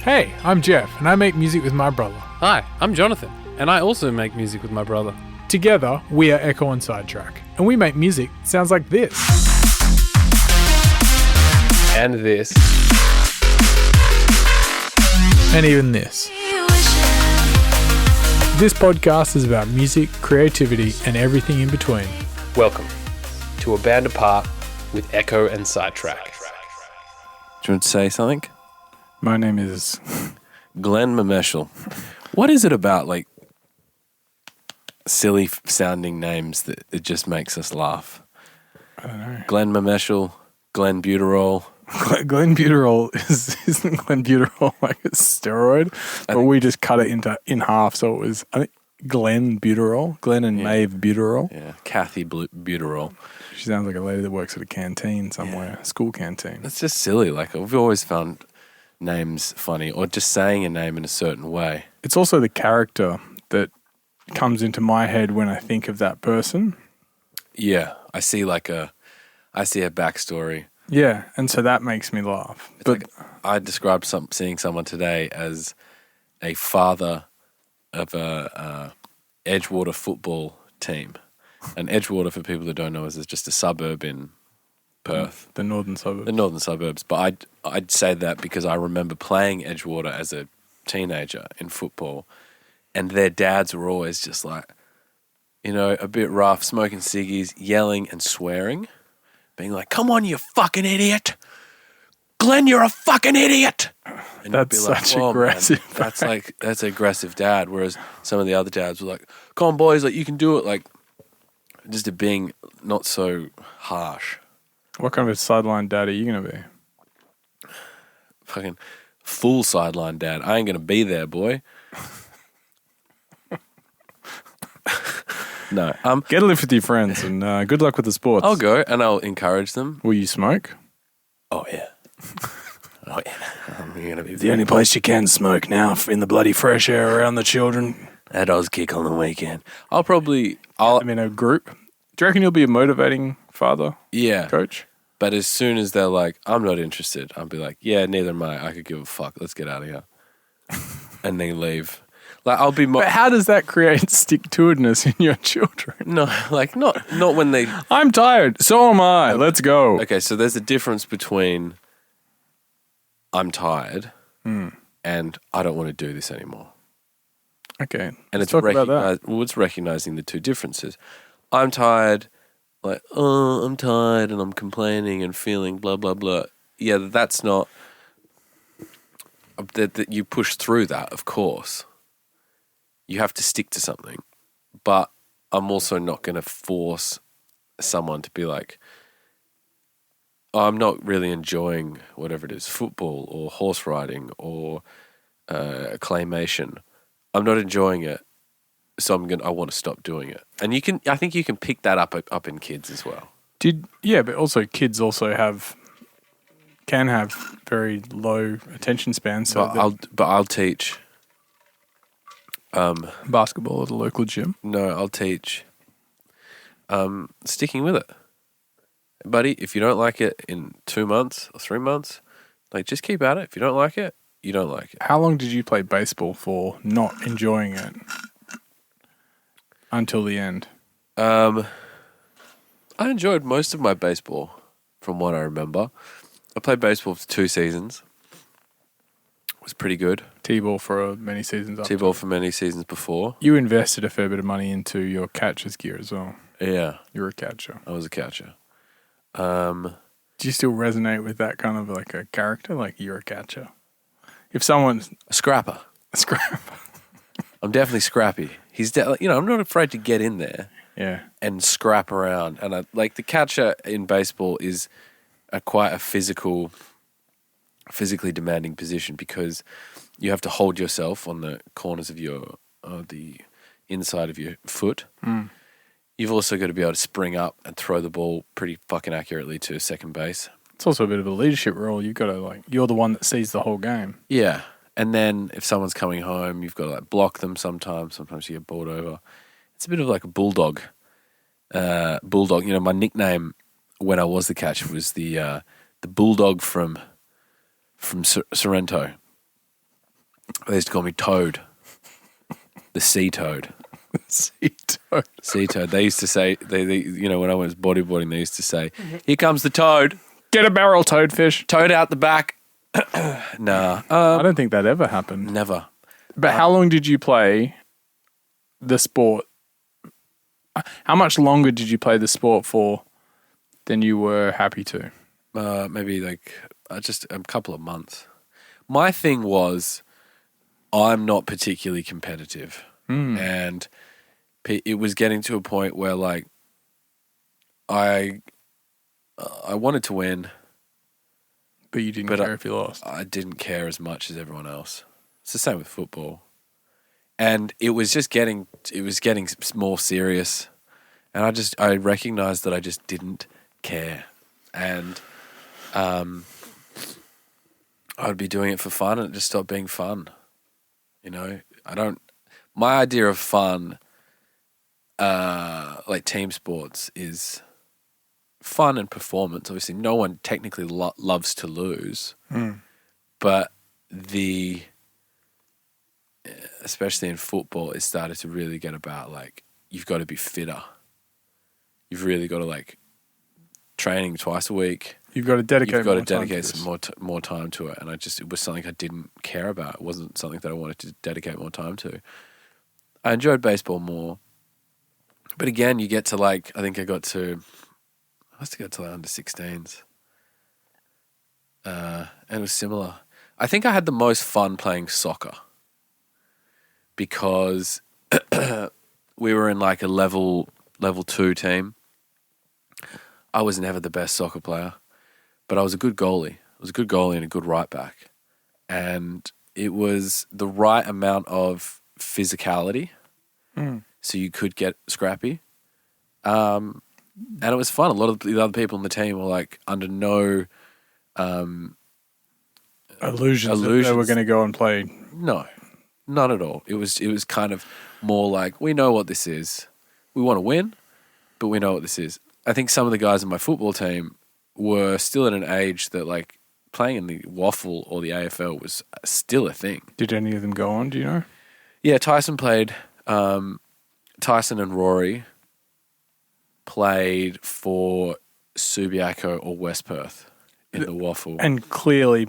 Hey, I'm Jeff, and I make music with my brother. Hi, I'm Jonathan, and I also make music with my brother. Together, we are Ekko and Sidetrack, and we make music that sounds like this. And this. And even this. This podcast is about music, creativity, and everything in between. Welcome to A Band Apart with Ekko and Sidetrack. Do you want to say something? My name is Glenn Mameshel. What is it about, like, silly sounding names that it just makes us laugh? I don't know. Glenn Mameshel, Glenn Buterol. Glenn Buterol isn't Glenn Buterol like a steroid, but we just cut it in half, so it was I think Glenn Buterol, Glenn and Maeve Buterol. Yeah, Kathy Buterol. She sounds like a lady that works at a canteen somewhere, a school canteen. It's just silly. Like, I've always found names funny, or just saying a name in a certain way. It's also the character that comes into my head when I think of that person. Yeah, I see a backstory. Yeah, and so that makes me laugh. It's like I described seeing someone today as a father of a Edgewater football team. And Edgewater, for people that don't know, is just a suburb in Perth. The northern suburbs. The northern suburbs. But I'd say that because I remember playing Edgewater as a teenager in football, and their dads were always just like, you know, a bit rough, smoking ciggies, yelling and swearing, being like, "Come on, you fucking idiot! Glenn, you're a fucking idiot!" And That's you'd be like, such "Whoa, aggressive." man, that's an aggressive dad. Whereas some of the other dads were like, "Come on, boys, like you can do it." Like, just being not so harsh. What kind of a sideline dad are you going to be? Fucking full sideline dad. I ain't gonna be there, boy. No. Get a lift with your friends and good luck with the sports. I'll go and I'll encourage them. Will you smoke? Oh yeah. Oh yeah. I'm gonna be The only place you can smoke now in the bloody fresh air around the children. that Oz kick on the weekend. I'll A group. Do you reckon you'll be a motivating father, yeah. coach? But as soon as they're like, I'm not interested, I'll be like, yeah, neither am I. I could give a fuck. Let's get out of here. And then leave. Like, I'll be more. But how does that create stick-to-itiveness in your children? No, like, not when they. I'm tired. So am I. Let's go. Okay, so there's a difference between I'm tired and I don't want to do this anymore. Okay. And let's talk about that. it's recognizing the two differences. I'm tired, like, oh, I'm tired and I'm complaining and feeling blah, blah, blah. Yeah, that's not, that you push through that, of course. You have to stick to something. But I'm also not going to force someone to be like, oh, I'm not really enjoying whatever it is, football or horse riding or claymation. I'm not enjoying it. So I want to stop doing it. And I think you can pick that up in kids as well. But also kids also can have very low attention spans. So I'll teach basketball at a local gym. No, I'll teach sticking with it. Buddy, if you don't like it in 2 months or 3 months, like, just keep at it. If you don't like it, you don't like it. How long did you play baseball for not enjoying it? Until the end. I enjoyed most of my baseball, from what I remember. I played baseball for 2 seasons. It was pretty good. T-ball for many seasons after. T-ball for many seasons before. You invested a fair bit of money into your catcher's gear as well. Yeah. You're a catcher. I was a catcher. Do you still resonate with that kind of like a character? Like, you're a catcher? If someone's... A scrapper. A scrapper. I'm definitely scrappy. I'm not afraid to get in there and scrap around. And the catcher in baseball is quite a physically demanding position because you have to hold yourself on the corners of the inside of your foot. Mm. You've also got to be able to spring up and throw the ball pretty fucking accurately to second base. It's also a bit of a leadership role. You've got to you're the one that sees the whole game. Yeah. And then if someone's coming home, you've got to block them sometimes. Sometimes you get bowled over. It's a bit of like a bulldog. Bulldog, my nickname when I was the catcher was the bulldog from Sorrento. They used to call me Toad. The sea toad. Sea toad. Sea toad. They used to say, when I was bodyboarding, they used to say, "Here comes the toad. Get a barrel, toadfish. Toad out the back." Nah. I don't think that ever happened. Never. But how long did you play the sport? How much longer did you play the sport for than you were happy to? Maybe just a couple of months. My thing was, I'm not particularly competitive. And it was getting to a point where I wanted to win. But you didn't care if you lost. I didn't care as much as everyone else. It's the same with football. And it was getting more serious. And I recognized that I just didn't care. And I'd be doing it for fun and it just stopped being fun. My idea of fun, like team sports, is fun and performance. Obviously, no one technically loves to lose, but especially in football, it started to really get about you've got to be fitter. You've really got to training twice a week. You've got to dedicate. You've got to dedicate some more time to it, and it was something I didn't care about. It wasn't something that I wanted to dedicate more time to. I enjoyed baseball more, but again, you get to I think I must have got to under 16s, and it was similar. I think I had the most fun playing soccer because we were in a level 2 team. I was never the best soccer player, but I was a good goalie. I was a good goalie and a good right back. And it was the right amount of physicality so you could get scrappy. And it was fun. A lot of the other people on the team were under no illusions that they were going to go and play. No, not at all. It was kind of more we know what this is. We want to win, but we know what this is. I think some of the guys on my football team were still at an age that playing in the waffle or the AFL was still a thing. Did any of them go on? Do you know? Yeah, Tyson played. Tyson and Rory played for Subiaco or West Perth in the waffle. And clearly,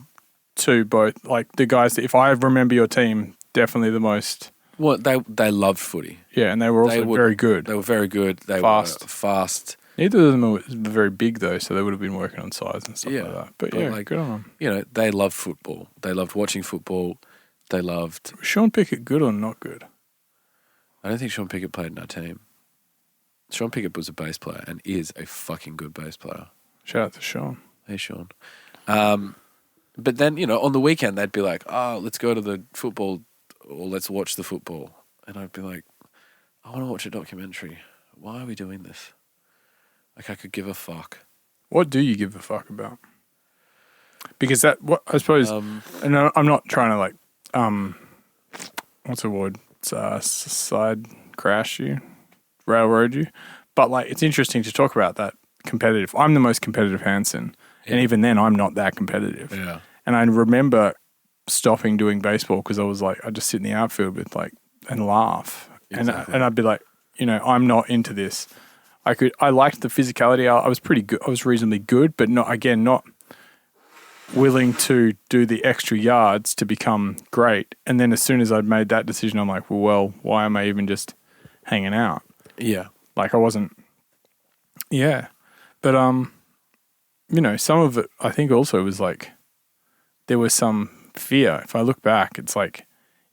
too, both the guys that, if I remember your team, definitely the most. Well, they loved footy. Yeah, and they were also very good. They were very good. They fast. were fast. Neither of them were very big though, so they would have been working on size and stuff like that. But good on them. They loved football. They loved watching football. They loved. Was Sean Pickett good or not good? I don't think Sean Pickett played in our team. Sean Pickett was a bass player and is a fucking good bass player. Shout out to Sean. Hey, Sean. But then, on the weekend, they'd be like, "Oh, let's go to the football or let's watch the football." And I'd be like, "I want to watch a documentary. Why are we doing this?" I could give a fuck. What do you give a fuck about? Because I suppose, and I'm not trying to what's the word? Side crash you, railroad you. But it's interesting to talk about that competitive. I'm the most competitive Hanson, and even then, I'm not that competitive. Yeah. And I remember stopping doing baseball because I was I'd just sit in the outfield with and laugh, exactly. and I'd be I'm not into this. I liked the physicality. I was pretty good. I was reasonably good, but not willing to do the extra yards to become great. And then as soon as I'd made that decision, I'm well, why am I even just hanging out? Yeah. I wasn't. Yeah. But, some of it, I think also was there was some fear. If I look back, it's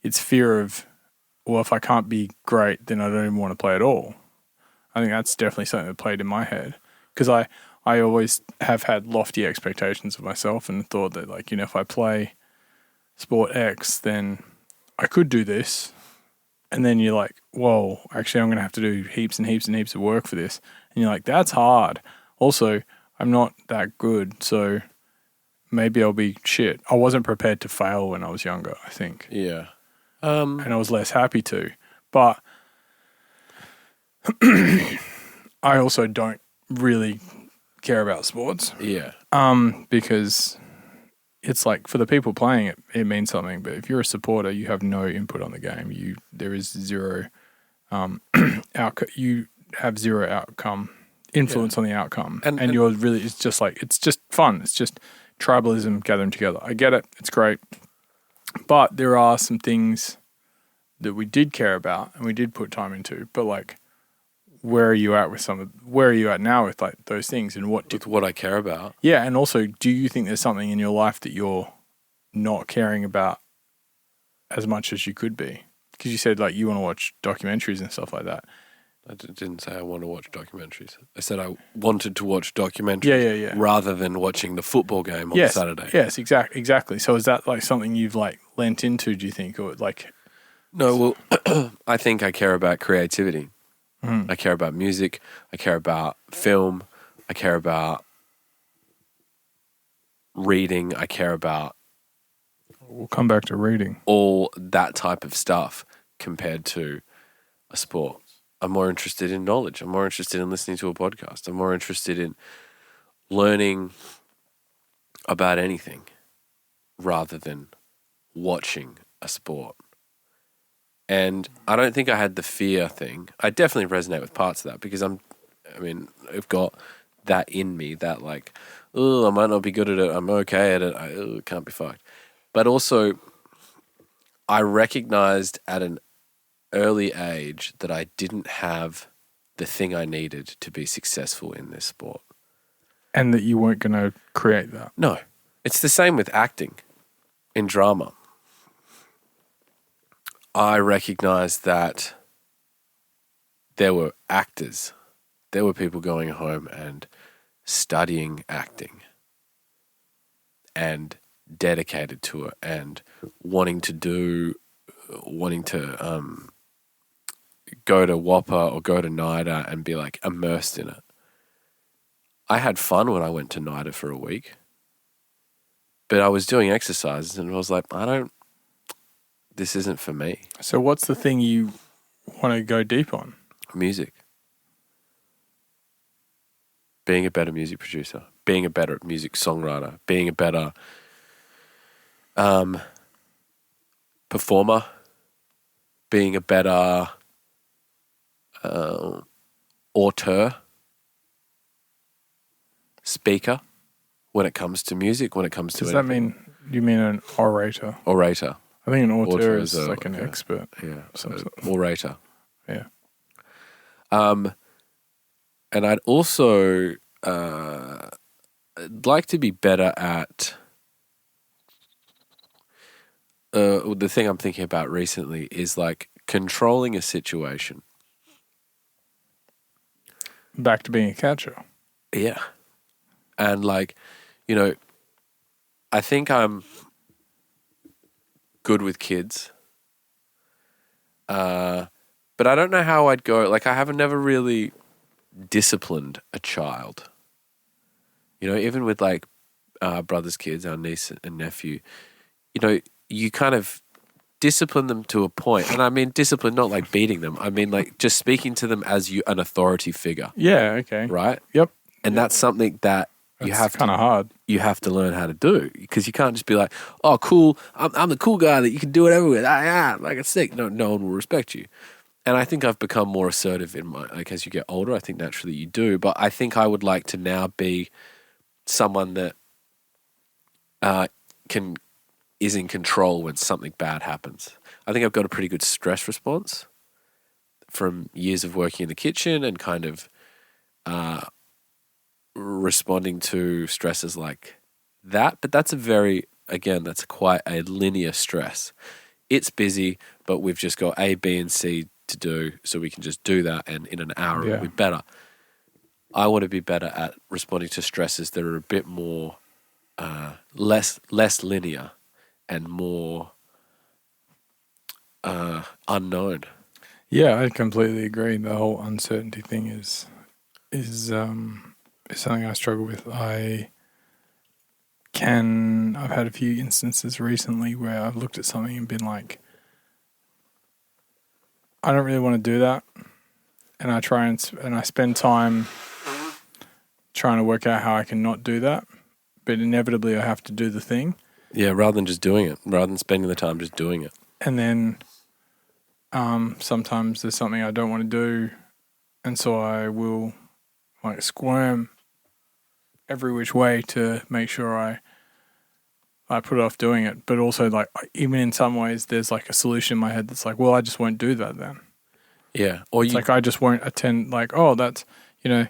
it's fear of, well, if I can't be great, then I don't even want to play at all. I think that's definitely something that played in my head because I always have had lofty expectations of myself and thought that if I play sport X, then I could do this. And then you're whoa, actually I'm going to have to do heaps and heaps and heaps of work for this. And you're that's hard. Also, I'm not that good. So maybe I'll be shit. I wasn't prepared to fail when I was younger, I think. Yeah. And I was less happy to. But I also don't really care about sports. Yeah. Because it's like for the people playing it, it means something. But if you're a supporter, you have no input on the game. There is zero outcome. You have zero outcome influence on the outcome, and you're really. It's just fun. It's just tribalism gathering together. I get it. It's great, but there are some things that we did care about and we did put time into. But like, where are you at with where are you at now with like those things and what I care about? Yeah, and also, do you think there's something in your life that you're not caring about as much as you could be? Because you said like you want to watch documentaries and stuff like that. I didn't say I want to watch documentaries. I said I wanted to watch documentaries Yeah. rather than watching the football game on Saturday. Yes, exactly. So is that like something you've like lent into, do you think? Or like... No, well, I think I care about creativity. Mm. I care about music. I care about film. I care about reading. I care about... We'll come back to reading. All that type of stuff compared to a sport. I'm more interested in knowledge. I'm more interested in listening to a podcast. I'm more interested in learning about anything rather than watching a sport. And I don't think I had the fear thing. I definitely resonate with parts of that because I've got that in me that like, oh, I might not be good at it. I'm okay at it. I can't be fucked. But also, I recognized at an early age that I didn't have the thing I needed to be successful in this sport. And that you weren't going to create that. No. It's the same with acting in drama. I recognized that there were actors. There were people going home and studying acting and dedicated to it and wanting to go to Whopper or go to NIDA and be like immersed in it. I had fun when I went to NIDA for a week, but I was doing exercises and I was like, this isn't for me. So what's the thing you want to go deep on? Music. Being a better music producer, being a better music songwriter, being a better performer, being a better auteur, speaker when it comes to music, when it comes to Does that mean, you mean an orator? Orator. I think an auteur is like an expert. Yeah, orator. Yeah. And I'd also like to be better at the thing I'm thinking about recently is like controlling a situation. Back to being a catcher. Yeah. And like, I think I'm good with kids. But I don't know how I'd go. Like, I haven't never really disciplined a child. Even with like brother's kids, our niece and nephew, you kind of discipline them to a point. And I mean discipline, not like beating them. I mean like just speaking to them as an authority figure. Yeah, okay. Right? Yep. And that's something that That's kind of hard. You have to learn how to do because you can't just be like, oh, cool, I'm the cool guy that you can do whatever with. Like it's sick. No one will respect you. And I think I've become more assertive in as you get older. I think naturally you do. But I think I would like to now be someone that is in control when something bad happens. I think I've got a pretty good stress response from years of working in the kitchen and kind of responding to stresses like that. But that's that's quite a linear stress. It's busy, but we've just got A, B, and C to do, so we can just do that, and in an hour it'll be better. I want to be better at responding to stresses that are a bit more less linear and more unknown. Yeah, I completely agree. The whole uncertainty thing is something I struggle with. I've had a few instances recently where I've looked at something and been like, I don't really want to do that. And I try and I spend time trying to work out how I can not do that. But inevitably I have to do the thing. Yeah, rather than just doing it, rather than spending the time just doing it. And then sometimes there's something I don't want to do, and so I will like squirm every which way to make sure I put off doing it. But also, like, even in some ways, there's like a solution in my head that's like, well, I just won't do that then. Yeah. Or It's like I just won't attend. Like, oh, that's, you know,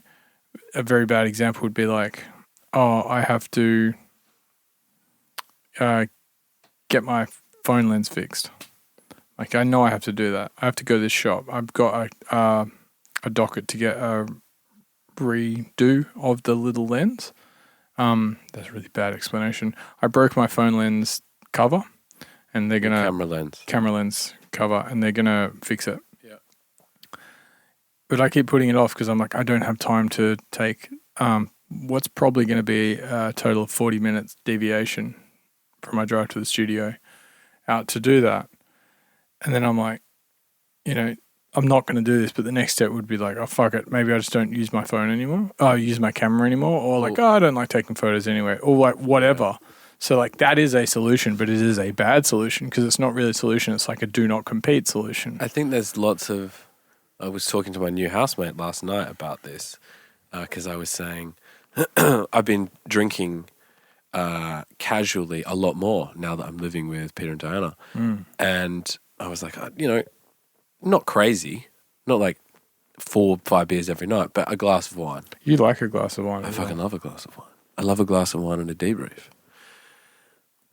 a very bad example would be like, oh, I have to get my phone lens fixed. Like, I know I have to do that. I have to go to this shop. I've got a docket to get a redo of the little lens. That's a really bad explanation. I broke my phone lens cover, and they're gonna camera lens cover, and they're gonna fix it. Yeah. But I keep putting it off because I'm like, I don't have time to take what's probably going to be a total of 40 minutes deviation from my drive to the studio out to do that. And then I'm like, you know, I'm not going to do this, but the next step would be like, oh, fuck it. Maybe I just don't use my phone anymore. Oh, use my camera anymore. Or like, I don't like taking photos anyway. Or like whatever. Yeah. So like that is a solution, but it is a bad solution because it's not really a solution. It's like a do not compete solution. I think there's lots of, I was talking to my new housemate last night about this because I was saying I've been drinking casually a lot more now that I'm living with Peter and Diana. And I was like, you know, not crazy, not like 4 or 5 beers every night, but a glass of wine. You like a glass of wine? I fucking love a glass of wine. I love a glass of wine and a debrief.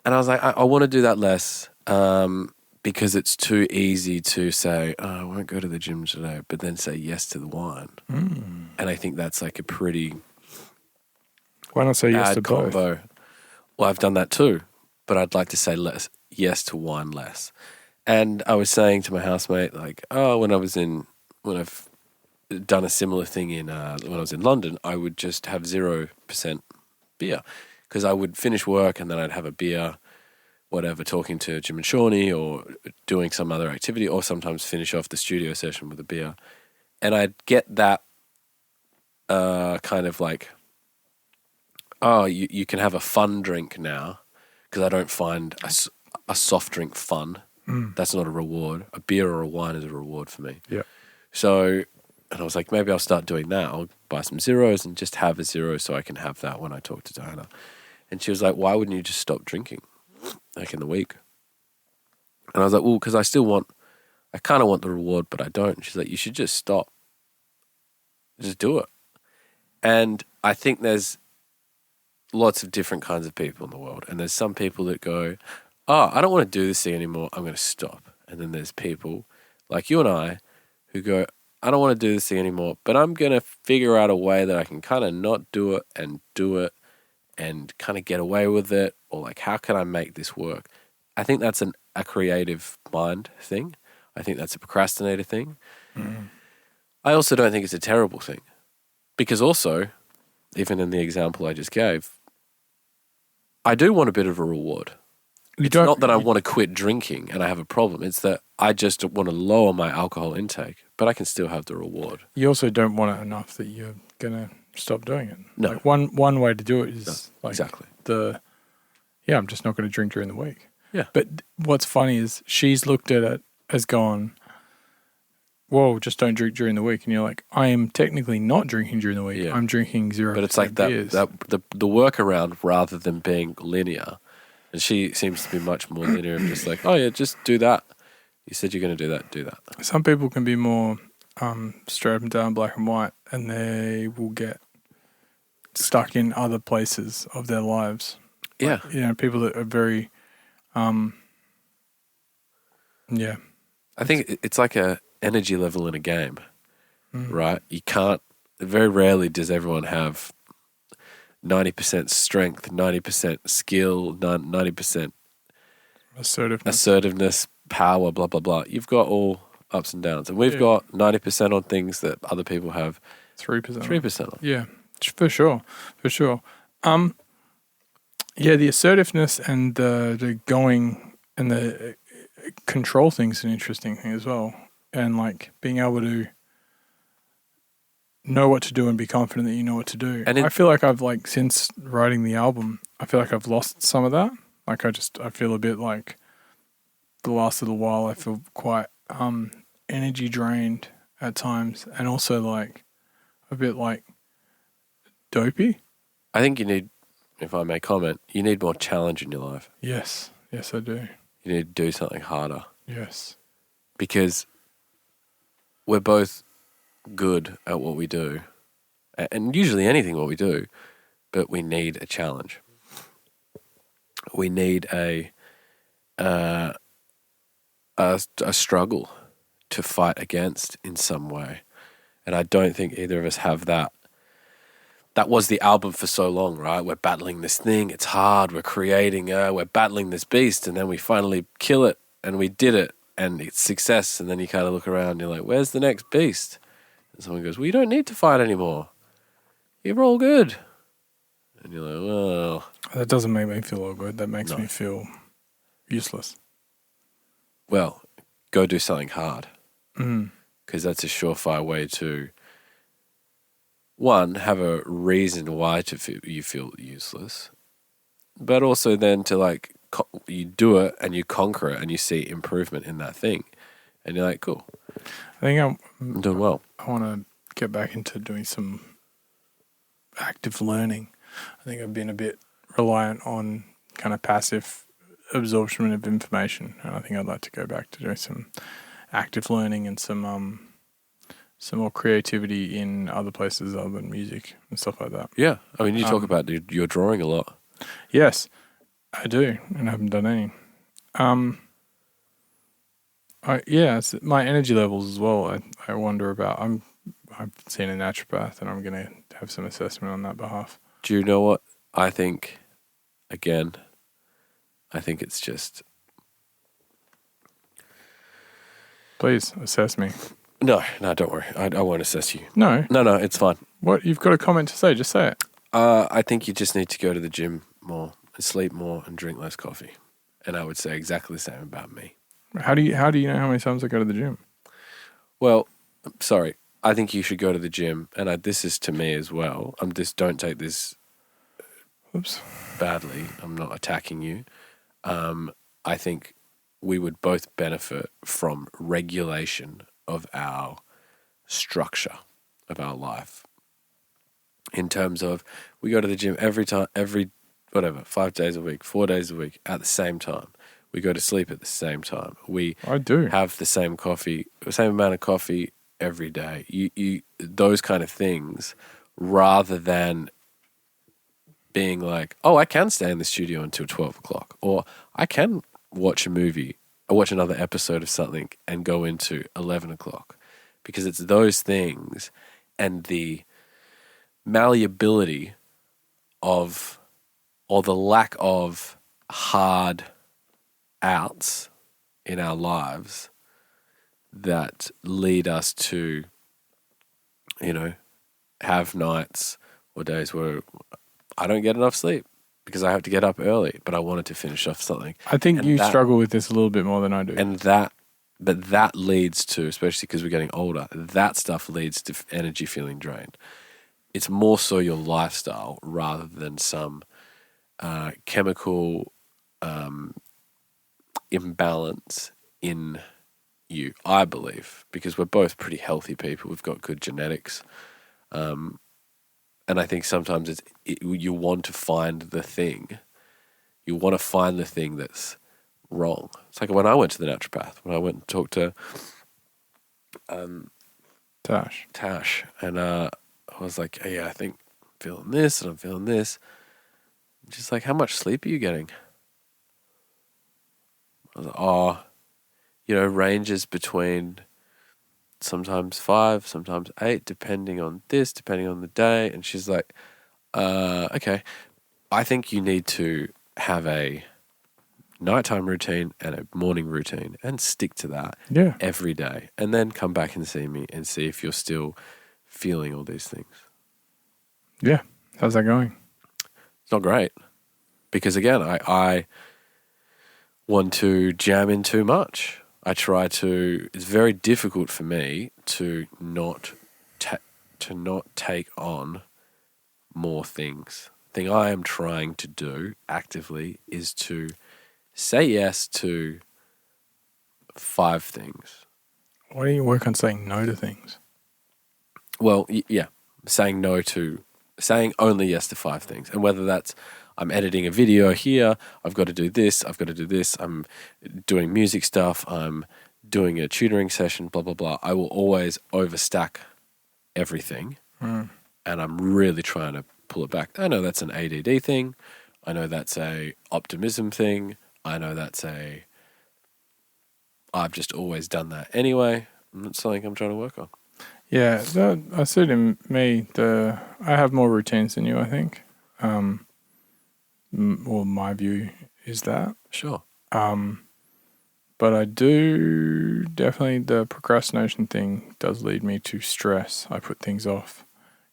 And I was like, I want to do that less because it's too easy to say, oh, I won't go to the gym today, but then say yes to the wine. And I think that's like a pretty why not say yes to combo. both? Well, I've done that too, but I'd like to say yes to wine less. And I was saying to my housemate, like, oh, when I've done a similar thing when I was in London, I would just have 0% beer because I would finish work and then I'd have a beer, whatever, talking to Jim and Shawnee or doing some other activity, or sometimes finish off the studio session with a beer. And I'd get that kind of like, oh, you can have a fun drink now because I don't find a soft drink fun. That's not a reward. A beer or a wine is a reward for me. Yeah. So, and I was like, maybe I'll start doing that. I'll buy some zeros and just have a zero so I can have that when I talk to Diana. And she was like, why wouldn't you just stop drinking, like in the week? And I was like, well, because I kind of want the reward, but I don't. And she's like, you should just stop. Just do it. And I think there's lots of different kinds of people in the world. And there's some people that go, oh, I don't want to do this thing anymore. I'm going to stop. And then there's people like you and I who go, I don't want to do this thing anymore, but I'm going to figure out a way that I can kind of not do it and kind of get away with it. Or like, how can I make this work? I think that's a creative mind thing. I think that's a procrastinator thing. I also don't think it's a terrible thing because also, even in the example I just gave, I do want a bit of a reward. It's not that I want to quit drinking and I have a problem. It's that I just want to lower my alcohol intake, but I can still have the reward. You also don't want it enough that you're going to stop doing it. No. Like one way to do it is exactly I'm just not going to drink during the week. Yeah. But what's funny is she's looked at it as gone, whoa, just don't drink during the week. And you're like, I am technically not drinking during the week. Yeah. I'm drinking 0%. But it's like beers. the workaround rather than being linear. And she seems to be much more linear and just like, oh yeah, just do that. You said you're going to do that, do that. Some people can be more straight up and down, black and white, and they will get stuck in other places of their lives. Yeah. Like, people that are very, yeah. I think it's like a energy level in a game, right? You can't, very rarely does everyone have 90% strength, 90% skill, 90% assertiveness, power, blah, blah, blah. You've got all ups and downs. And we've got 90% on things that other people have 3% on. Yeah, for sure. For sure. Yeah, the assertiveness and the going and the control thing's an interesting thing as well. And like being able to know what to do and be confident that you know what to do. And I feel like I've since writing the album, I feel like I've lost some of that. Like I feel a bit like the last little while I feel quite energy drained at times, and also like a bit like dopey. I think you need, if I may comment, you need more challenge in your life. Yes, I do. You need to do something harder Yes, because we're both good at what we do, and usually anything what we do, but we need a challenge. We need a struggle to fight against in some way, and I don't think either of us have that. That was the album for so long, right? We're battling this thing. It's hard. We're creating. We're battling this beast, and then we finally kill it, and we did it, and it's success. And then you kind of look around, and you're like, "Where's the next beast?" And someone goes, "Well, you don't need to fight anymore. You're all good." And you're like, "Well, that doesn't make me feel all good. That makes me feel useless." Well, go do something hard, Mm. because that's a surefire way to, one, have a reason why you feel useless, but also then to like you do it and you conquer it and you see improvement in that thing, and you're like, cool, I think I'm doing well. I want to get back into doing some active learning. I think I've been a bit reliant on kind of passive absorption of information, and I think I'd like to go back to doing some active learning and some more creativity in other places other than music and stuff like that. Yeah, I mean, you talk about your drawing a lot. Yes, I do, and I haven't done any. It's my energy levels as well. I wonder about. I've seen a naturopath, and I'm going to have some assessment on that behalf. Do you know what I think? Again, I think it's just. Please assess me. No, don't worry. I won't assess you. No, it's fine. What, you've got a comment to say? Just say it. I think you just need to go to the gym more and sleep more and drink less coffee. And I would say exactly the same about me. How do you know how many times I go to the gym? Well, sorry. I think you should go to the gym, and this is to me as well. Don't take this badly. I'm not attacking you. I think we would both benefit from regulation of our structure of our life. In terms of, we go to the gym every 5 days a week, 4 days a week at the same time. We go to sleep at the same time. I do have the same amount of coffee every day. You those kind of things, rather than being like, oh, I can stay in the studio until 12 o'clock, or I can watch a movie or watch another episode of something and go into 11 o'clock. Because it's those things and the malleability of, or the lack of hard outs in our lives that lead us to, have nights or days where I don't get enough sleep because I have to get up early, but I wanted to finish off something. I think you struggle with this a little bit more than I do. But that leads to, especially because we're getting older, that stuff leads to energy feeling drained. It's more so your lifestyle rather than some chemical imbalance in you, I believe, because we're both pretty healthy people. We've got good genetics. And I think sometimes you want to find the thing. You want to find the thing that's wrong. It's like when I went to the naturopath, when I went and talked to Tash, and I was like, hey, I think I'm feeling this and I'm feeling this. And she's like, how much sleep are you getting? I was like, ranges between sometimes 5, sometimes 8, depending on the day. And she's like, okay, I think you need to have a nighttime routine and a morning routine and stick to that every day. And then come back and see me and see if you're still feeling all these things. Yeah. How's that going? It's not great. Because again, I want to jam in too much. It's very difficult for me to not take on more things thing I am trying to do actively is to say yes to 5 things. Why don't you work on saying no to things? Well, yeah, saying only yes to 5 things. And whether that's I'm editing a video here, I've got to do this, I'm doing music stuff, I'm doing a tutoring session, blah, blah, blah. I will always overstack everything. And I'm really trying to pull it back. I know that's an ADD thing. I know that's a optimism thing. I know that's I've just always done that anyway. And it's something I'm trying to work on. Yeah, I see it in me. I have more routines than you, I think. Well, my view is that. Sure. But I do definitely, the procrastination thing does lead me to stress. I put things off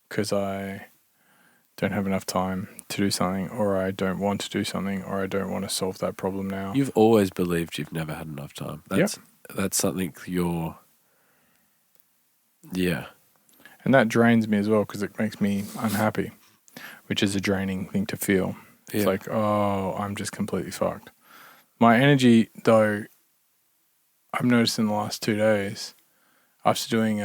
because I don't have enough time to do something, or I don't want to do something, or I don't want to solve that problem now. You've always believed you've never had enough time. That's something yeah. And that drains me as well because it makes me unhappy, which is a draining thing to feel. It's like, oh, I'm just completely fucked. My energy, though, I've noticed in the last 2 days, after doing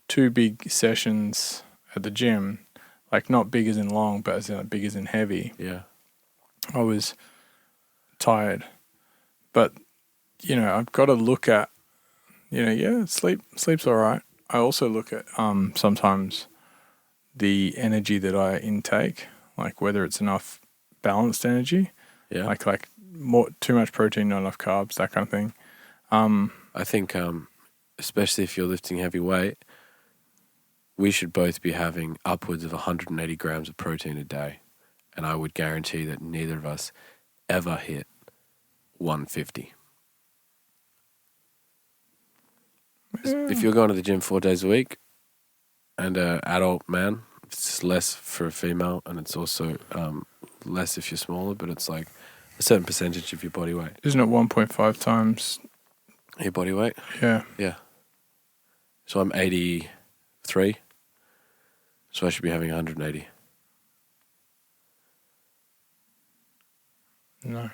2 big sessions at the gym, like not big as in long, but as in big as in heavy. Yeah. I was tired. But, I've got to look at, sleep's all right. I also look at sometimes the energy that I intake, like whether it's enough balanced energy, like too much protein, not enough carbs, that kind of thing. I think, especially if you're lifting heavy weight, we should both be having upwards of 180 grams of protein a day. And I would guarantee that neither of us ever hit 150. If you're going to the gym 4 days a week and an adult man, it's less for a female, and it's also less if you're smaller, but it's like a certain percentage of your body weight. Isn't it 1.5 times your body weight? Yeah. Yeah. So I'm 83. So I should be having 180. No.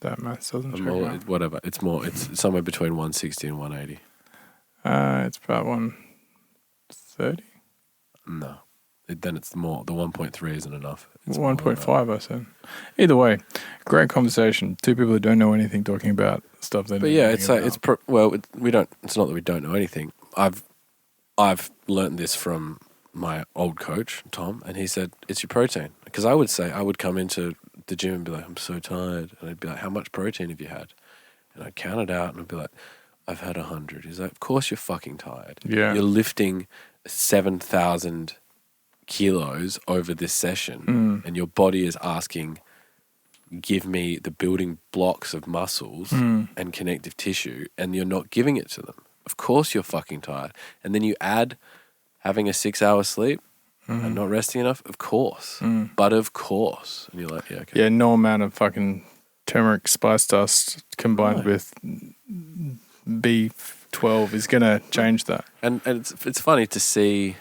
That math doesn't check out. Whatever. It's more. It's somewhere between 160 and 180. It's about 130. No. Then it's more. The 1.3 isn't enough. It's 1.5, I said. Either way, great conversation. 2 people who don't know anything talking about stuff they don't know. But yeah, it's like we don't. It's not that we don't know anything. I've learned this from my old coach Tom, and he said it's your protein. Because I would come into the gym and be like, I'm so tired, and I'd be like, how much protein have you had? And I'd count it out, and I'd be like, I've had 100. He's like, of course you're fucking tired. Yeah, you're lifting 7,000 kilos over this session, and your body is asking, give me the building blocks of muscles and connective tissue, and you're not giving it to them. Of course you're fucking tired. And then you add having a 6-hour sleep and not resting enough. Of course. But of course. And you're like, yeah, okay. Yeah, no amount of fucking turmeric spice dust combined with B12 is going to change that. And it's funny to see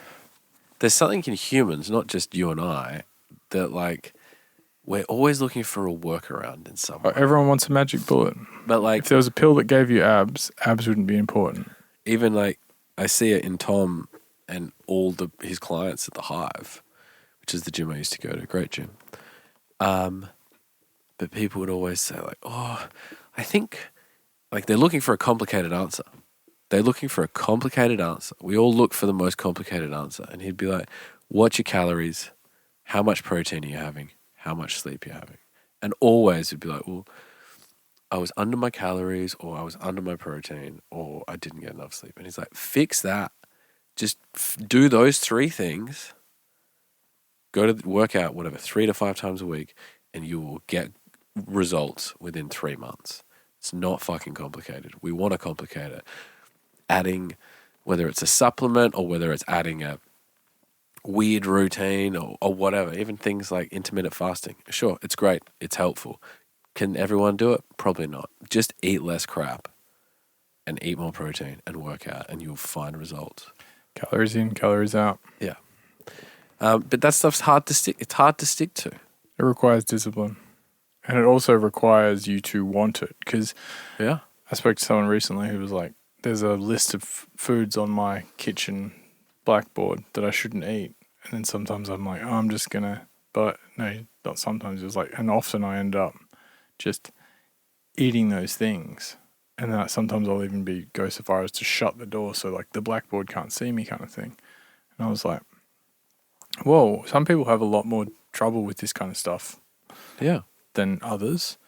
there's something in humans, not just you and I, that like we're always looking for a workaround in some way. Everyone wants a magic bullet. But like, if there was a pill that gave you abs wouldn't be important. Even like I see it in Tom and all his clients at the Hive, which is the gym I used to go to, great gym. But people would always say like, oh, I think like they're looking for a complicated answer. They're looking for a complicated answer. We all look for the most complicated answer. And he'd be like, what's your calories? How much protein are you having? How much sleep are you having? And always it'd be like, well, I was under my calories, or I was under my protein, or I didn't get enough sleep. And he's like, fix that. Just do those 3 things. Go to the workout, whatever, 3 to 5 times a week, and you will get results within 3 months. It's not fucking complicated. We want to complicate it. Adding, whether it's a supplement or whether it's adding a weird routine or whatever, even things like intermittent fasting. Sure, it's great. It's helpful. Can everyone do it? Probably not. Just eat less crap and eat more protein and work out, and you'll find results. Calories in, calories out. Yeah. But that stuff's hard to stick. It's hard to stick to. It requires discipline. And it also requires you to want it. Because Yeah. I spoke to someone recently who was like, there's a list of foods on my kitchen blackboard that I shouldn't eat. And then sometimes I'm like, oh, I'm just going to, but no, not sometimes. It was like, and often I end up just eating those things. And then sometimes I'll even go so far as to shut the door so like the blackboard can't see me kind of thing. And I was like, whoa, some people have a lot more trouble with this kind of stuff Yeah. than others.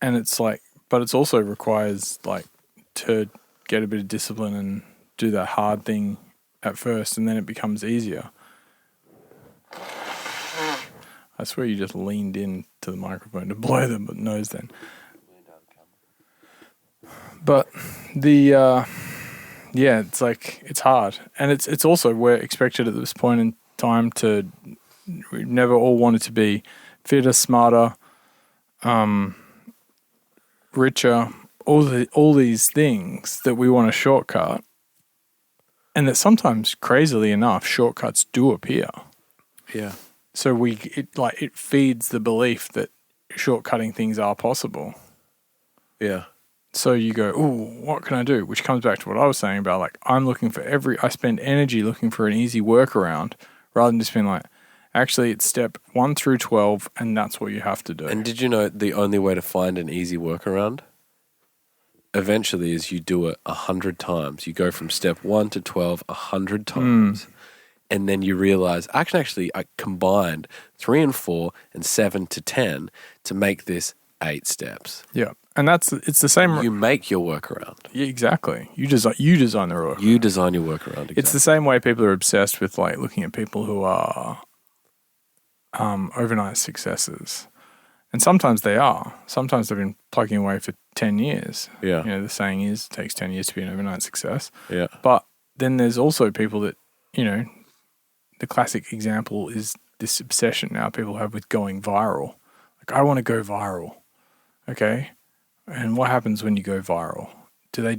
And it's like, but it's also requires like to get a bit of discipline and do that hard thing at first, and then it becomes easier. I swear you just leaned in to the microphone to blow the nose then. But it's like, it's hard. And it's also, we're expected at this point in time we never all wanted to be fitter, smarter, richer, all these things that we want a shortcut. And that sometimes, crazily enough, shortcuts do appear. Yeah. So it feeds the belief that shortcutting things are possible. Yeah. So you go, ooh, what can I do? Which comes back to what I was saying about like, I spend energy looking for an easy workaround rather than just being like, actually it's step 1 through 12 and that's what you have to do. And did you know the only way to find an easy workaround eventually is you do it 100 times. You go from step 1 to 12 100 times. And then you realize, actually, I combined 3 and 4 and 7 to 10 to make this 8 steps. Yeah. And it's the same. You make your workaround. Yeah, exactly. You design the workaround. You design your workaround. Exactly. It's the same way people are obsessed with like looking at people who are overnight successes. And sometimes they are. Sometimes they've been plugging away for 10 years. Yeah. You know, the saying is it takes 10 years to be an overnight success. Yeah. But then there's also people that, you know, the classic example is this obsession now people have with going viral. Like, I want to go viral. Okay. And what happens when you go viral? Do they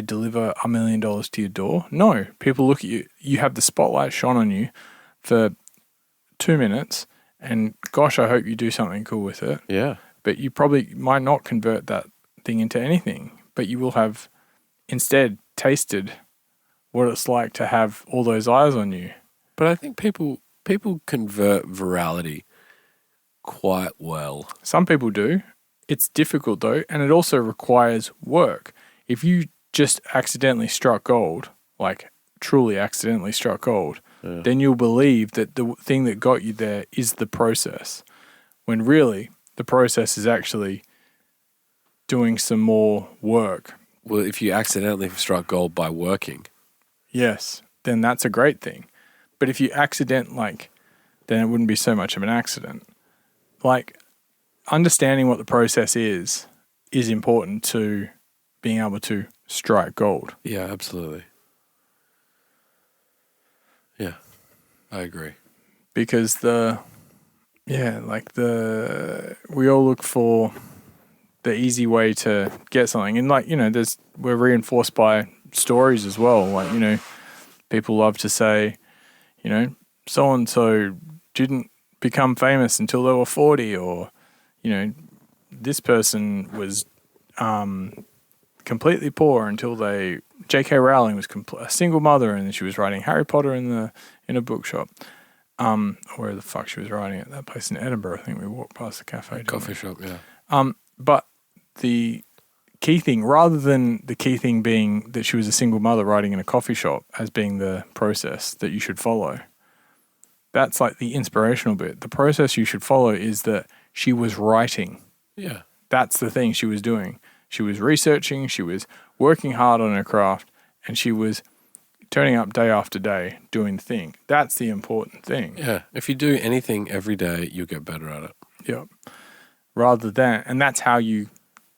deliver $1 million to your door? No. People look at you. You have the spotlight shone on you for 2 minutes, and gosh, I hope you do something cool with it. Yeah. But you probably might not convert that thing into anything. But you will have instead tasted what it's like to have all those eyes on you. But I think people convert virality quite well. Some people do. It's difficult though, and it also requires work. If you just accidentally struck gold, like truly accidentally struck gold, then you'll believe that the thing that got you there is the process, when really the process is actually doing some more work. Well, if you accidentally struck gold by working. Yes, then that's a great thing. But if you accident, then it wouldn't be so much of an accident. Like, understanding what the process is important to being able to strike gold. Yeah, absolutely. Yeah, I agree. Because we all look for the easy way to get something. And we're reinforced by stories as well. People love to say, so-and-so didn't become famous until they were 40, or, this person was completely poor until J.K. Rowling was a single mother, and then she was writing Harry Potter in a bookshop. Where the fuck she was writing at that place in Edinburgh. I think we walked past the cafe. Coffee shop, yeah. But the key thing, rather than the key thing being that she was a single mother writing in a coffee shop as being the process that you should follow, that's like the inspirational bit. The process you should follow is that she was writing. Yeah. That's the thing she was doing. She was researching, she was working hard on her craft, and she was turning up day after day doing the thing. That's the important thing. Yeah. If you do anything every day, you'll get better at it. Yeah. Rather than, and that's how you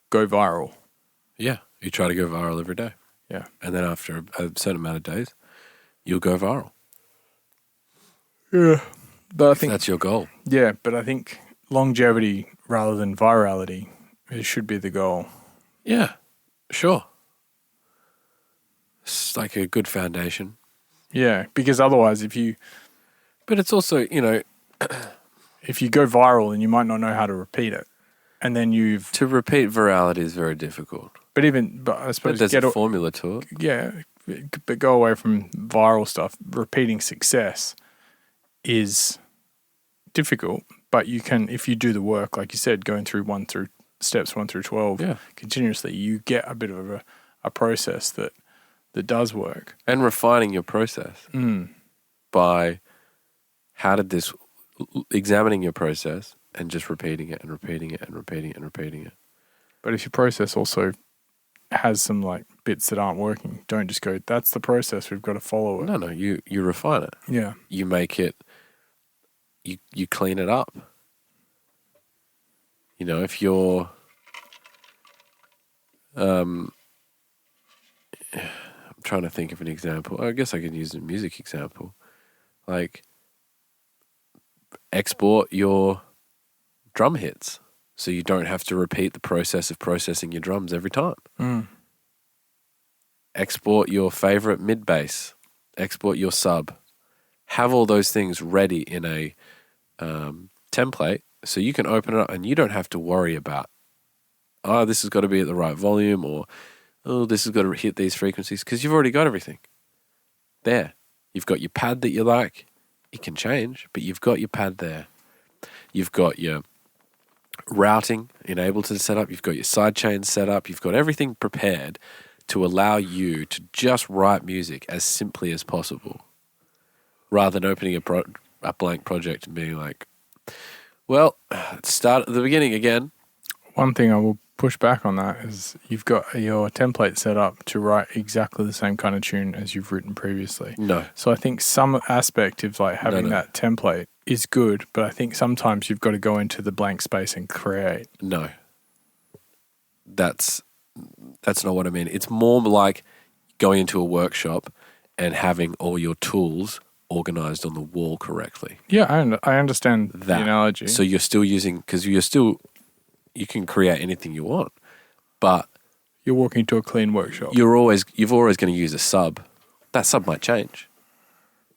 go viral. Yeah. You try to go viral every day. Yeah. And then after a certain amount of days, you'll go viral. Yeah. But I think that's your goal. Yeah, but I think longevity rather than virality should be the goal. Yeah. Sure. It's like a good foundation. Yeah, because otherwise But it's also, If you go viral, then you might not know how to repeat it. And then to repeat virality is very difficult. but I suppose There's a formula to it. Yeah, but go away from viral stuff. Repeating success is difficult, but you can, if you do the work, like you said, going through steps 1 through 12 continuously, you get a bit of a process that does work. And refining your process by examining your process and just repeating it and repeating it and repeating it and repeating it. But if your process also has some like bits that aren't working, don't just go, that's the process, we've got to follow it. No, you refine it. Yeah. You make it, you clean it up. If you're, I'm trying to think of an example. I guess I could use a music example. Like, export your drum hits so you don't have to repeat the process of processing your drums every time. Export your favorite mid bass, export your sub, have all those things ready in a template so you can open it up and you don't have to worry about, this has got to be at the right volume, or this has got to hit these frequencies, because you've already got everything there. You've got your pad that you like. It can change, but you've got your pad there. You've got your routing enabled to set up. You've got your side chains set up. You've got everything prepared to allow you to just write music as simply as possible, rather than opening a blank project and being like, well, let's start at the beginning again. One thing I will push back on that is you've got your template set up to write exactly the same kind of tune as you've written previously. No. So I think some aspect of like having that template is good, but I think sometimes you've got to go into the blank space and create. No. That's not what I mean. It's more like going into a workshop and having all your tools organized on the wall correctly. Yeah, I understand the analogy. So you're still using, because you can create anything you want, but you're walking to a clean workshop. You're always going to use a sub. That sub might change,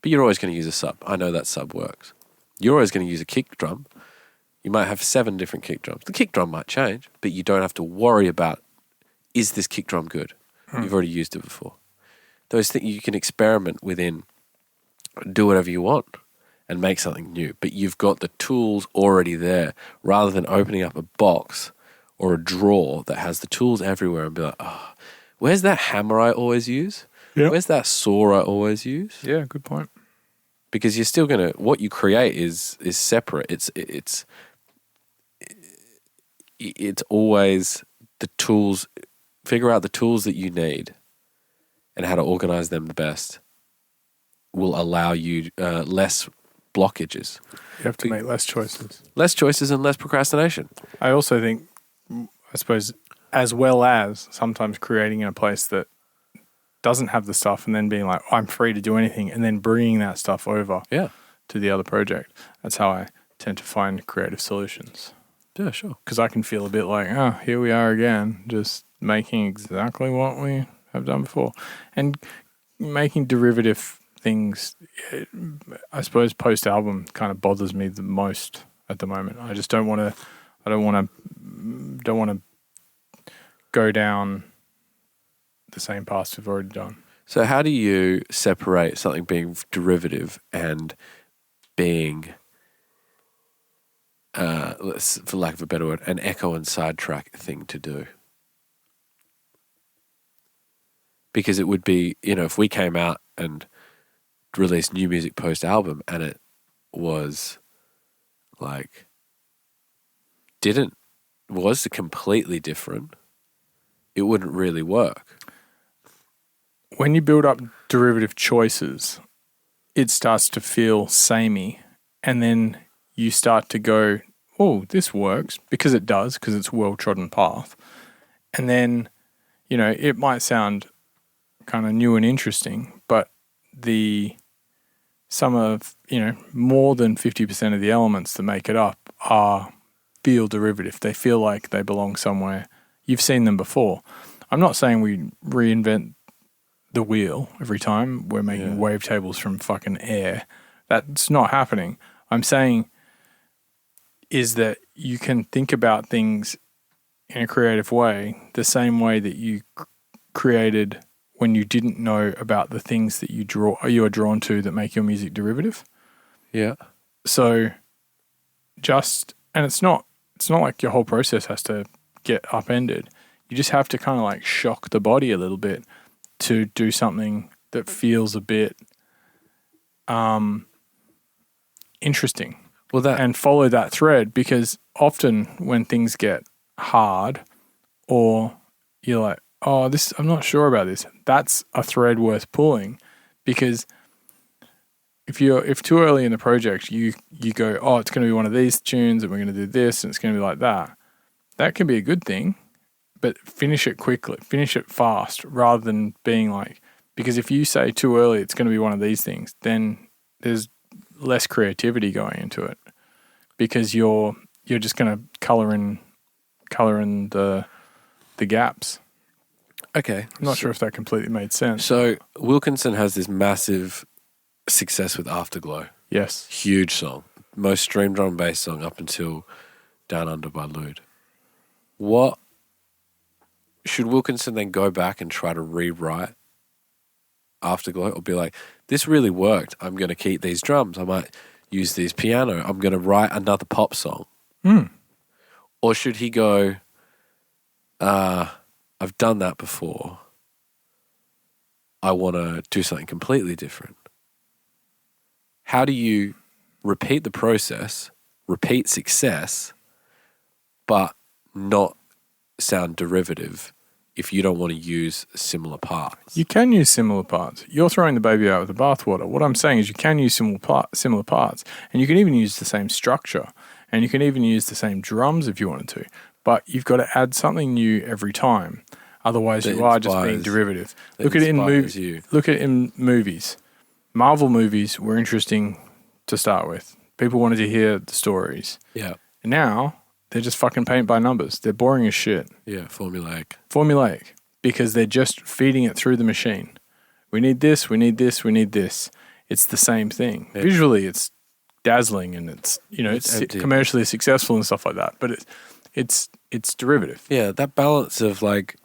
but you're always going to use a sub. I know that sub works. You're always going to use a kick drum. You might have 7 different kick drums. The kick drum might change, but you don't have to worry about, is this kick drum good? You've already used it before. Those things you can experiment within, do whatever you want and make something new, but you've got the tools already there, rather than opening up a box or a drawer that has the tools everywhere and be like, where's that hammer I always use? Yep. Where's that saw I always use? Yeah, good point. Because you're still going to, what you create is separate. It's always the tools, figure out the tools that you need and how to organize them the best will allow you less blockages. You have to make less choices. Less choices and less procrastination. I also think, I suppose, as well as sometimes creating in a place that doesn't have the stuff and then being like, I'm free to do anything, and then bringing that stuff over to the other project. That's how I tend to find creative solutions. Yeah, sure. Because I can feel a bit like, here we are again, just making exactly what we have done before. And making derivative things, I suppose post-album kind of bothers me the most at the moment. I just don't want to go down the same paths we've already done. So how do you separate something being derivative and being, for lack of a better word, an Ekko and Sidetrack thing to do? Because it would be, if we came out and released new music post-album and it was like, was completely different, it wouldn't really work. When you build up derivative choices, it starts to feel samey, and then you start to go, oh, this works, because it does, because it's a well-trodden path. And then, it might sound kind of new and interesting, but more than 50% of the elements that make it up feel derivative. They feel like they belong somewhere. You've seen them before. I'm not saying we reinvent the wheel every time we're making wavetables from fucking air, That's not happening. I'm saying is that you can think about things in a creative way, the same way that you created when you didn't know about the things that you are drawn to that make your music derivative. Yeah. So and it's not like your whole process has to get upended. You just have to kind of like shock the body a little bit to do something that feels a bit interesting. Well, and follow that thread, because often when things get hard or you're like, oh, I'm not sure about this, that's a thread worth pulling, because if too early in the project you go, oh, it's going to be one of these tunes and we're going to do this and it's going to be like that, that can be a good thing, but finish it quickly, finish it fast, rather than being like, because if you say too early it's going to be one of these things, then there's less creativity going into it, because you're just going to color in the gaps. Okay. I'm not sure if that completely made sense. So Wilkinson has this massive success with Afterglow. Yes. Huge song. Most streamed drum and bass song up until Down Under by Lude. What should Wilkinson then go back and try to rewrite Afterglow, or be like, this really worked, I'm going to keep these drums, I might use this piano, I'm going to write another pop song? Or should he go, I've done that before, I want to do something completely different? How do you repeat the process, repeat success, but not sound derivative if you don't want to use similar parts? You can use similar parts. You're throwing the baby out with the bathwater. What I'm saying is you can use similar parts, and you can even use the same structure, and you can even use the same drums if you wanted to, but you've got to add something new every time. Otherwise, you are just being derivative. Look at it in movies. Marvel movies were interesting to start with. People wanted to hear the stories. Yeah. And now they're just fucking paint by numbers. They're boring as shit. Yeah, Formulaic, because they're just feeding it through the machine. We need this, we need this, we need this. It's the same thing. Yeah. Visually, it's dazzling and it's commercially successful and stuff like that. But it's derivative. Yeah, that balance of like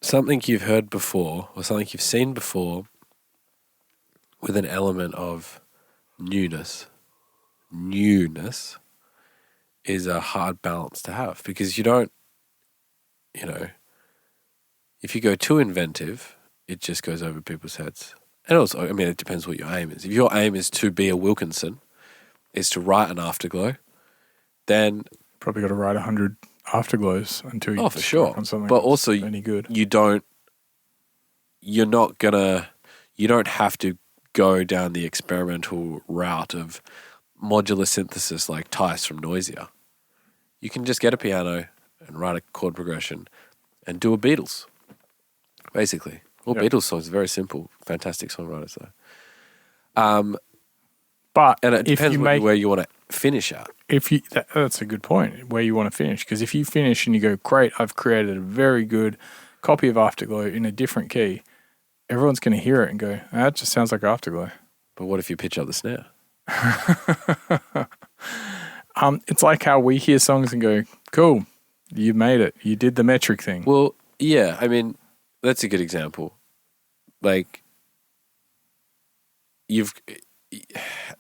something you've heard before or something you've seen before with an element of newness is a hard balance to have, because you don't, if you go too inventive, it just goes over people's heads. And also, I mean, it depends what your aim is. If your aim is to be a Wilkinson, is to write an Afterglow, then probably got to write 100 Afterglows until you for sure. On something. But also, any good. You don't have to go down the experimental route of modular synthesis like Tice from Noisia. You can just get a piano and write a chord progression and do a Beatles, basically. All Beatles songs are very simple, fantastic songwriters though. And it depends where you want to finish at. That's a good point, where you want to finish. Because if you finish and you go, great, I've created a very good copy of Afterglow in a different key, everyone's going to hear it and go, that just sounds like Afterglow. But what if you pitch up the snare? It's like how we hear songs and go, cool, you made it. You did the metric thing. Well, yeah, I mean, that's a good example. Like,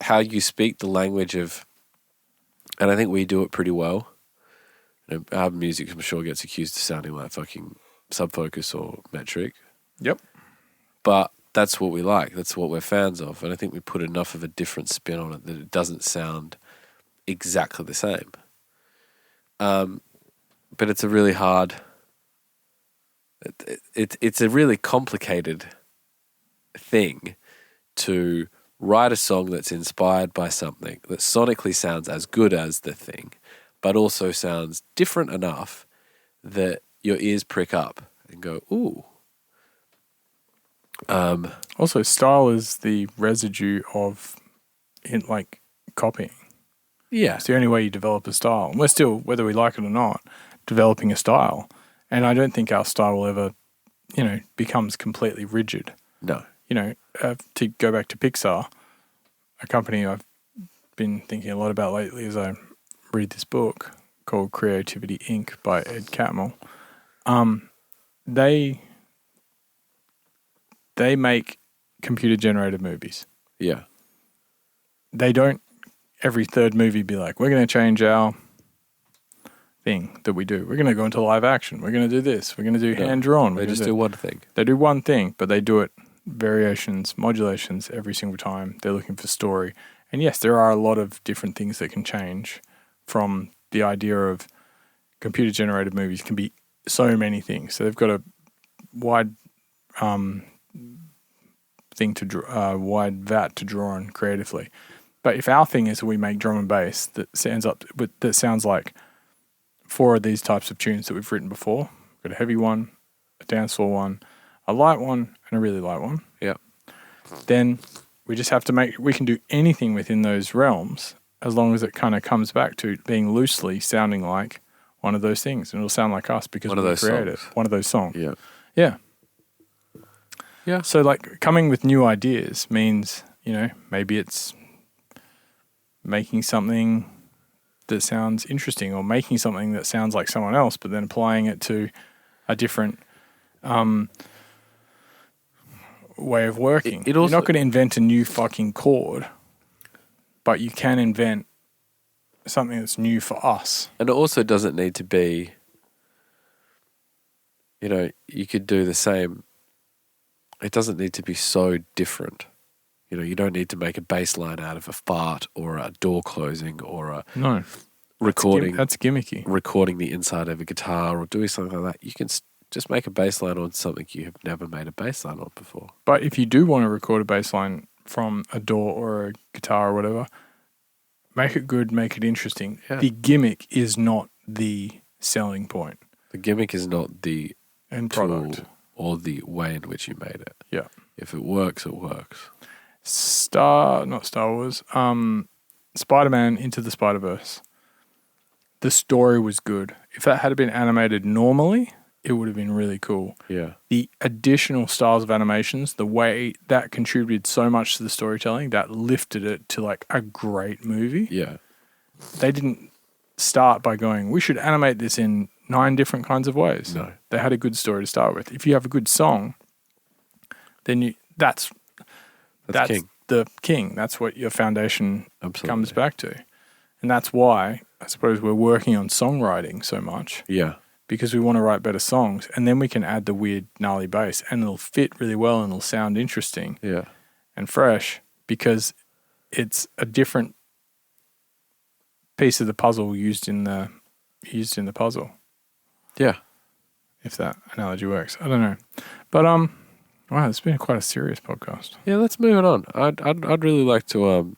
how you speak the language of, and I think we do it pretty well. Our music, I'm sure, gets accused of sounding like fucking Subfocus or Metric. Yep. But that's what we like. That's what we're fans of. And I think we put enough of a different spin on it that it doesn't sound exactly the same. But it's a really hard... It's a really complicated thing to write a song that's inspired by something that sonically sounds as good as the thing, but also sounds different enough that your ears prick up and go, ooh. Also, style is the residue of copying. Yeah. It's the only way you develop a style. And we're still, whether we like it or not, developing a style. And I don't think our style will ever, becomes completely rigid. No. To go back to Pixar, a company I've been thinking a lot about lately as I read this book called Creativity Inc. by Ed Catmull. They make computer-generated movies. Yeah. They don't every third movie be like, we're going to change our thing that we do. We're going to go into live action. We're going to do this. We're going to do hand-drawn. They just do one thing. They do one thing, but they do it variations, modulations every single time. They're looking for story. And yes, there are a lot of different things that can change from the idea of computer-generated movies can be so many things. So they've got a wide wide vat to draw on creatively. But if our thing is we make drum and bass that sounds like 4 of these types of tunes that we've written before, we've got a heavy one, a danceful one, a light one, and a really light one. Yeah. Then we just have to we can do anything within those realms as long as it kind of comes back to being loosely sounding like one of those things. And it'll sound like us because we created it. One of those songs. Yeah. Yeah. Yeah. So like coming with new ideas means, maybe it's making something that sounds interesting or making something that sounds like someone else, but then applying it to a different way of working. You're not going to invent a new fucking chord, but you can invent something that's new for us. And it also doesn't need to be, you could do the same. It doesn't need to be so different. You don't need to make a bass line out of a fart or a door closing or a recording. That's gimmicky. Recording the inside of a guitar or doing something like that. You can just make a bass line on something you have never made a bass line on before. But if you do want to record a bass line from a door or a guitar or whatever, make it good, make it interesting. Yeah. The gimmick is not the selling point. The gimmick is not the end tool product or the way in which you made it. Yeah. If it works, it works. Not Star Wars, Spider-Man Into the Spider-Verse. The story was good. If that had been animated normally, it would have been really cool. Yeah. The additional styles of animations, the way that contributed so much to the storytelling, that lifted it to like a great movie. Yeah. They didn't start by going, we should animate this in 9 different kinds of ways. No. They had a good story to start with. If you have a good song, then that's king. The king. That's what your foundation Absolutely. Comes back to. And that's why I suppose we're working on songwriting so much. Yeah. Because we want to write better songs. And then we can add the weird gnarly bass and it'll fit really well and it'll sound interesting. Yeah. And fresh because it's a different piece of the puzzle used in the puzzle. Yeah. If that analogy works. I don't know. But wow, it's been quite a serious podcast. Yeah, let's move it on. I'd really like to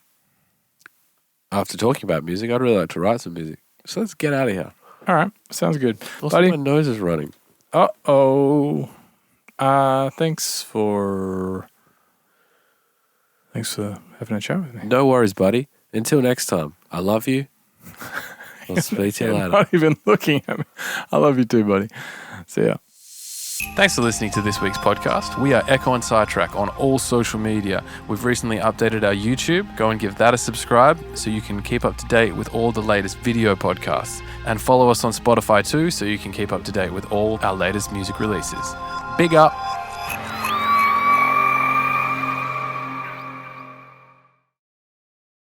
after talking about music, I'd really like to write some music. So let's get out of here. All right, sounds good. Also, buddy, my nose is running. Uh-oh. Thanks for having a chat with me. No worries, buddy. Until next time, I love you. I'll speak to you later. Not even looking at me. I love you too, buddy. See ya. Thanks for listening to this week's podcast. We are Ekko and Sidetrack on all social media. We've recently updated our YouTube. Go and give that a subscribe so you can keep up to date with all the latest video podcasts. And follow us on Spotify too so you can keep up to date with all our latest music releases. Big up.